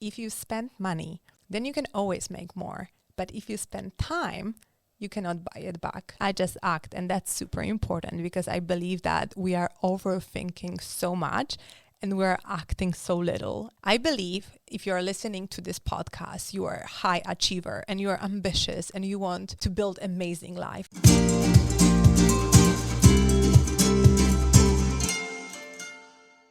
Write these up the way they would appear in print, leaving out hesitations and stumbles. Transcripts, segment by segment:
if you spend money, then you can always make more. But if you spend time, you cannot buy it back. I just act, and that's super important because I believe that we are overthinking so much and we're acting so little. I believe if you're listening to this podcast, you are a high achiever and you are ambitious and you want to build amazing life.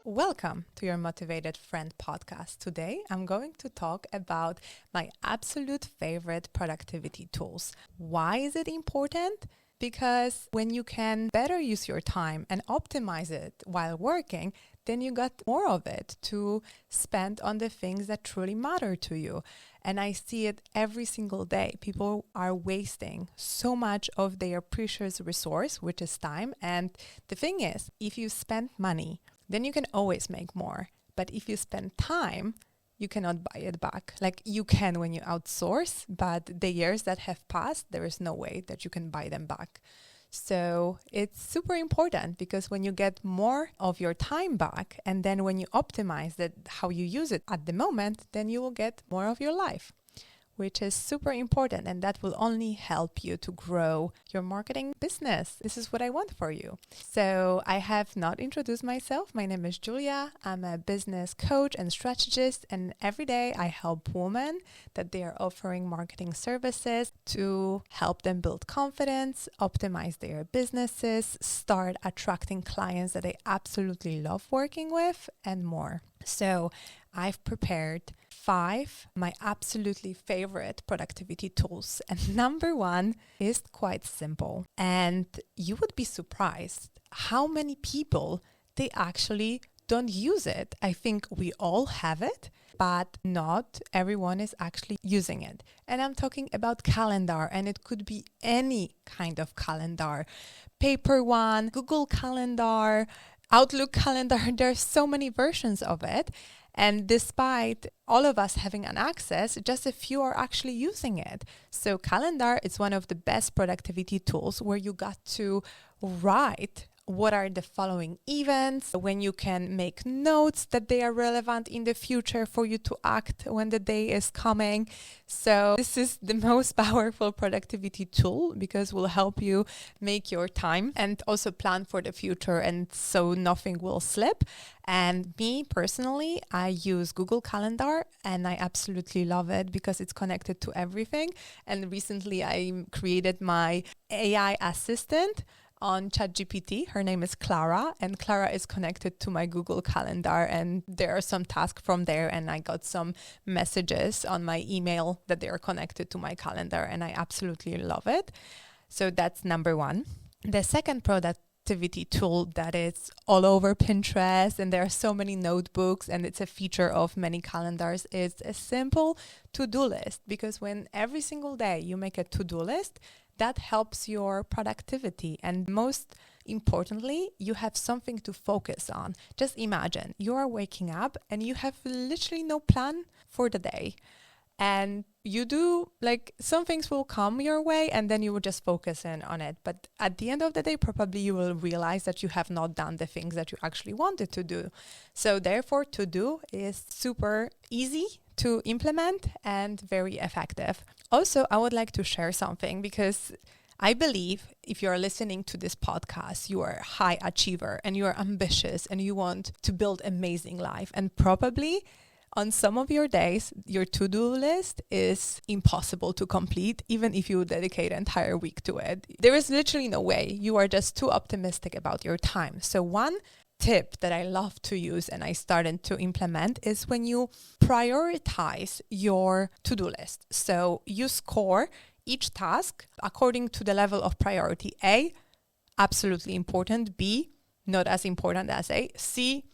Welcome to your Motivated Friend podcast. Today, I'm going to talk about my absolute favorite productivity tools. Why is it important? Because when you can better use your time and optimize it while working, then you got more of it to spend on the things that truly matter to you. And I see it every single day. People are wasting so much of their precious resource, which is time. And the thing is, if you spend money, then you can always make more. But if you spend time, you cannot buy it back. Like you can when you outsource, but the years that have passed, there is no way that you can buy them back. So it's super important because when you get more of your time back and then when you optimize that how you use it at the moment, then you will get more of your life, which is super important, and that will only help you to grow your marketing business. This is what I want for you. So I have not introduced myself. My name is Julia. I'm a business coach and strategist, and every day I help women that they are offering marketing services to help them build confidence, optimize their businesses, start attracting clients that they absolutely love working with, and more. So I've prepared 5 my absolutely favorite productivity tools. And number 1 is quite simple. And you would be surprised how many people they actually don't use it. I think we all have it, but not everyone is actually using it. And I'm talking about calendar, and it could be any kind of calendar. Paper one, Google Calendar, Outlook calendar. There's so many versions of it. And despite all of us having an access, just a few are actually using it. So calendar is one of the best productivity tools where you got to write what are the following events, when you can make notes that they are relevant in the future for you to act when the day is coming. So this is the most powerful productivity tool because it will help you make your time and also plan for the future, and so nothing will slip. And me personally, I use Google Calendar and I absolutely love it because it's connected to everything. And recently I created my AI assistant on ChatGPT. Her name is Clara, and Clara is connected to my Google Calendar, and there are some tasks from there, and I got some messages on my email that they are connected to my calendar, and I absolutely love it. So that's number 1. The second productivity tool that is all over Pinterest, and there are so many notebooks, and it's a feature of many calendars, is a simple to-do list. Because when every single day you make a to-do list, that helps your productivity. And most importantly, you have something to focus on. Just imagine you are waking up and you have literally no plan for the day. And you do, like, some things will come your way and then you will just focus in on it. But at the end of the day, probably you will realize that you have not done the things that you actually wanted to do. So therefore, to do is super easy to implement and very effective. Also, I would like to share something because I believe if you're listening to this podcast, you are a high achiever and you are ambitious and you want to build amazing life. And probably on some of your days, your to-do list is impossible to complete, even if you dedicate an entire week to it. There is literally no way. You are just too optimistic about your time. So one tip that I love to use and I started to implement is when you prioritize your to-do list. So you score each task according to the level of priority. A, absolutely important. B, not as important as A. C,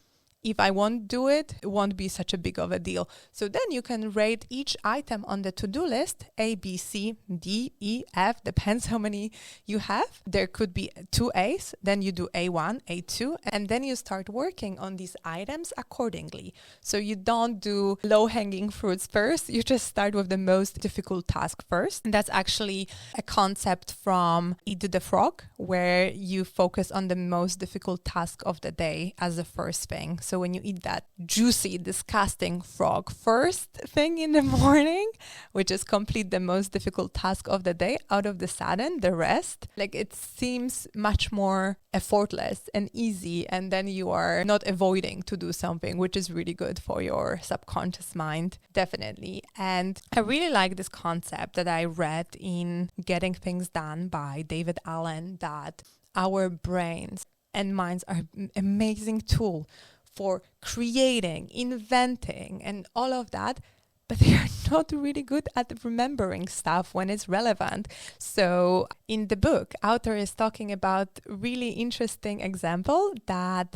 if I won't do it, it won't be such a big of a deal. So then you can rate each item on the to-do list, A, B, C, D, E, F, depends how many you have. There could be 2 A's, then you do A1, A2, and then you start working on these items accordingly. So you don't do low-hanging fruits first, you just start with the most difficult task first. And that's actually a concept from Eat the Frog, where you focus on the most difficult task of the day as the first thing. So So when you eat that juicy, disgusting frog first thing in the morning, which is complete the most difficult task of the day, out of the sudden, the rest, like it seems much more effortless and easy. And then you are not avoiding to do something, which is really good for your subconscious mind, definitely. And I really like this concept that I read in Getting Things Done by David Allen, that our brains and minds are an amazing tool for creating, inventing, and all of that, but they are not really good at remembering stuff when it's relevant. So in the book, author is talking about really interesting example that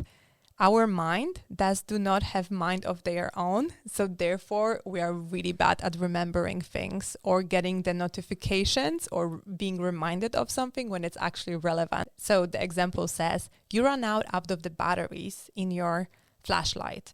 our mind do not have mind of their own. So therefore, we are really bad at remembering things or getting the notifications or being reminded of something when it's actually relevant. So the example says, you run out of the batteries in your flashlight.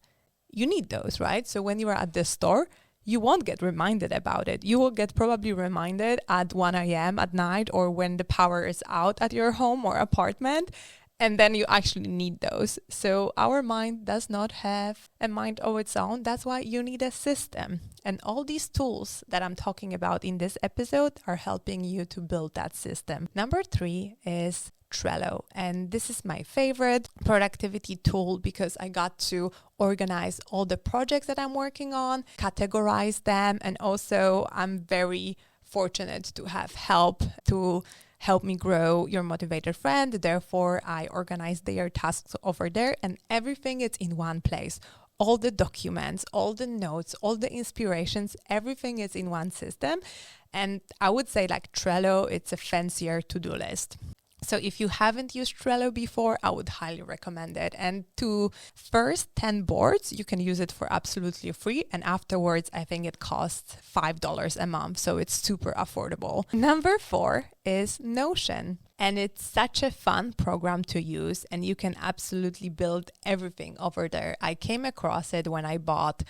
You need those, right? So when you are at the store, you won't get reminded about it. You will get probably reminded at 1 a.m. at night or when the power is out at your home or apartment. And then you actually need those. So our mind does not have a mind of its own. That's why you need a system. And all these tools that I'm talking about in this episode are helping you to build that system. Number 3 is Trello. And this is my favorite productivity tool because I got to organize all the projects that I'm working on, categorize them, and also I'm very fortunate to have help me grow Your Motivated Friend. Therefore, I organize their tasks over there and everything is in one place. All the documents, all the notes, all the inspirations, everything is in one system. And I would say like Trello, it's a fancier to-do list. So if you haven't used Trello before, I would highly recommend it. And to first 10 boards, you can use it for absolutely free. And afterwards, I think it costs $5 a month. So it's super affordable. Number 4 is Notion. And it's such a fun program to use and you can absolutely build everything over there. I came across it when I bought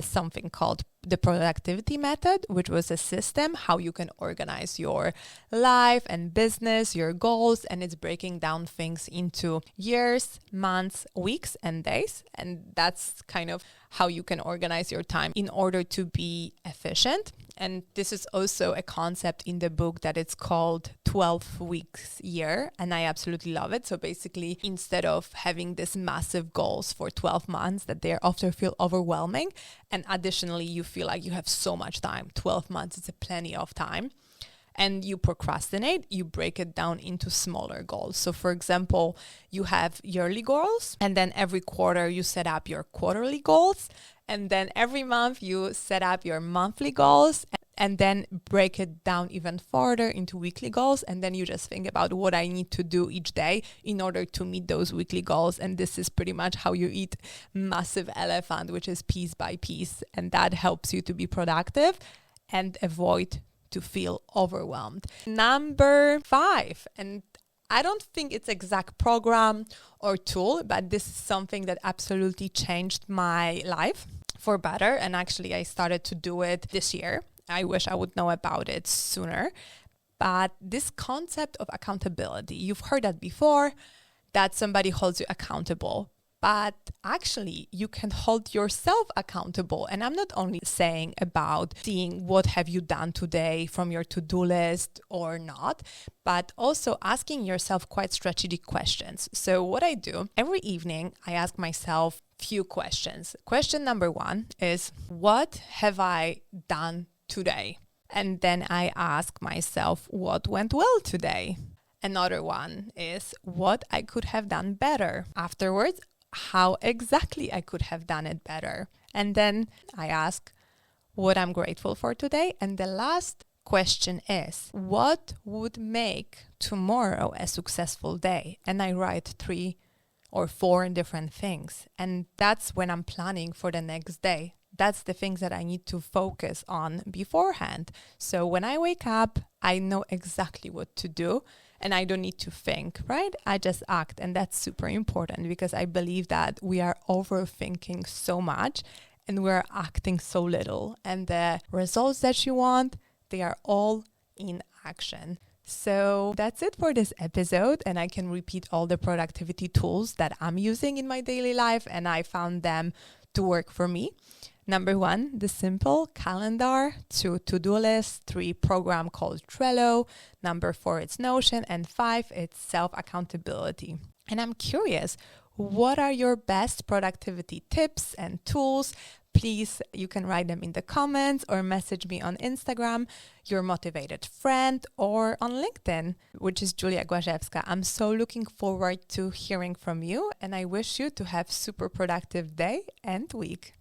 something called the productivity method, which was a system how you can organize your life and business, your goals, and it's breaking down things into years, months, weeks, and days. And that's kind of how you can organize your time in order to be efficient. And this is also a concept in the book that it's called 12 weeks year. And I absolutely love it. So basically, instead of having this massive goals for 12 months that they often feel overwhelming, and additionally, you feel like you have so much time, 12 months is a plenty of time. And you procrastinate, you break it down into smaller goals. So for example, you have yearly goals and then every quarter you set up your quarterly goals. And then every month you set up your monthly goals and then break it down even further into weekly goals. And then you just think about what I need to do each day in order to meet those weekly goals. And this is pretty much how you eat massive elephant, which is piece by piece. And that helps you to be productive and avoid to feel overwhelmed. Number 5, and I don't think it's exact program or tool, but this is something that absolutely changed my life for better. And actually, I started to do it this year. I wish I would know about it sooner. But this concept of accountability, you've heard that before, that somebody holds you accountable. But actually, you can hold yourself accountable. And I'm not only saying about seeing what have you done today from your to-do list or not, but also asking yourself quite strategic questions. So what I do, every evening, I ask myself few questions. Question number 1 is, what have I done today? And then I ask myself, what went well today? Another one is, what I could have done better. Afterwards, how exactly I could have done it better. And then I ask what I'm grateful for today. And the last question is, what would make tomorrow a successful day? And I write 3 or 4 different things. And that's when I'm planning for the next day. That's the things that I need to focus on beforehand. So when I wake up, I know exactly what to do. And I don't need to think, right? I just act. And that's super important because I believe that we are overthinking so much and we're acting so little. And the results that you want, they are all in action. So that's it for this episode, and I can repeat all the productivity tools that I'm using in my daily life, and I found them to work for me. Number 1, the simple calendar. 2, to-do list. 3, program called Trello. Number 4, it's Notion. And 5, it's self-accountability. And I'm curious, what are your best productivity tips and tools? Please, you can write them in the comments or message me on Instagram, your motivated friend, or on LinkedIn, which is Julia Głażewska. I'm so looking forward to hearing from you, and I wish you to have super productive day and week.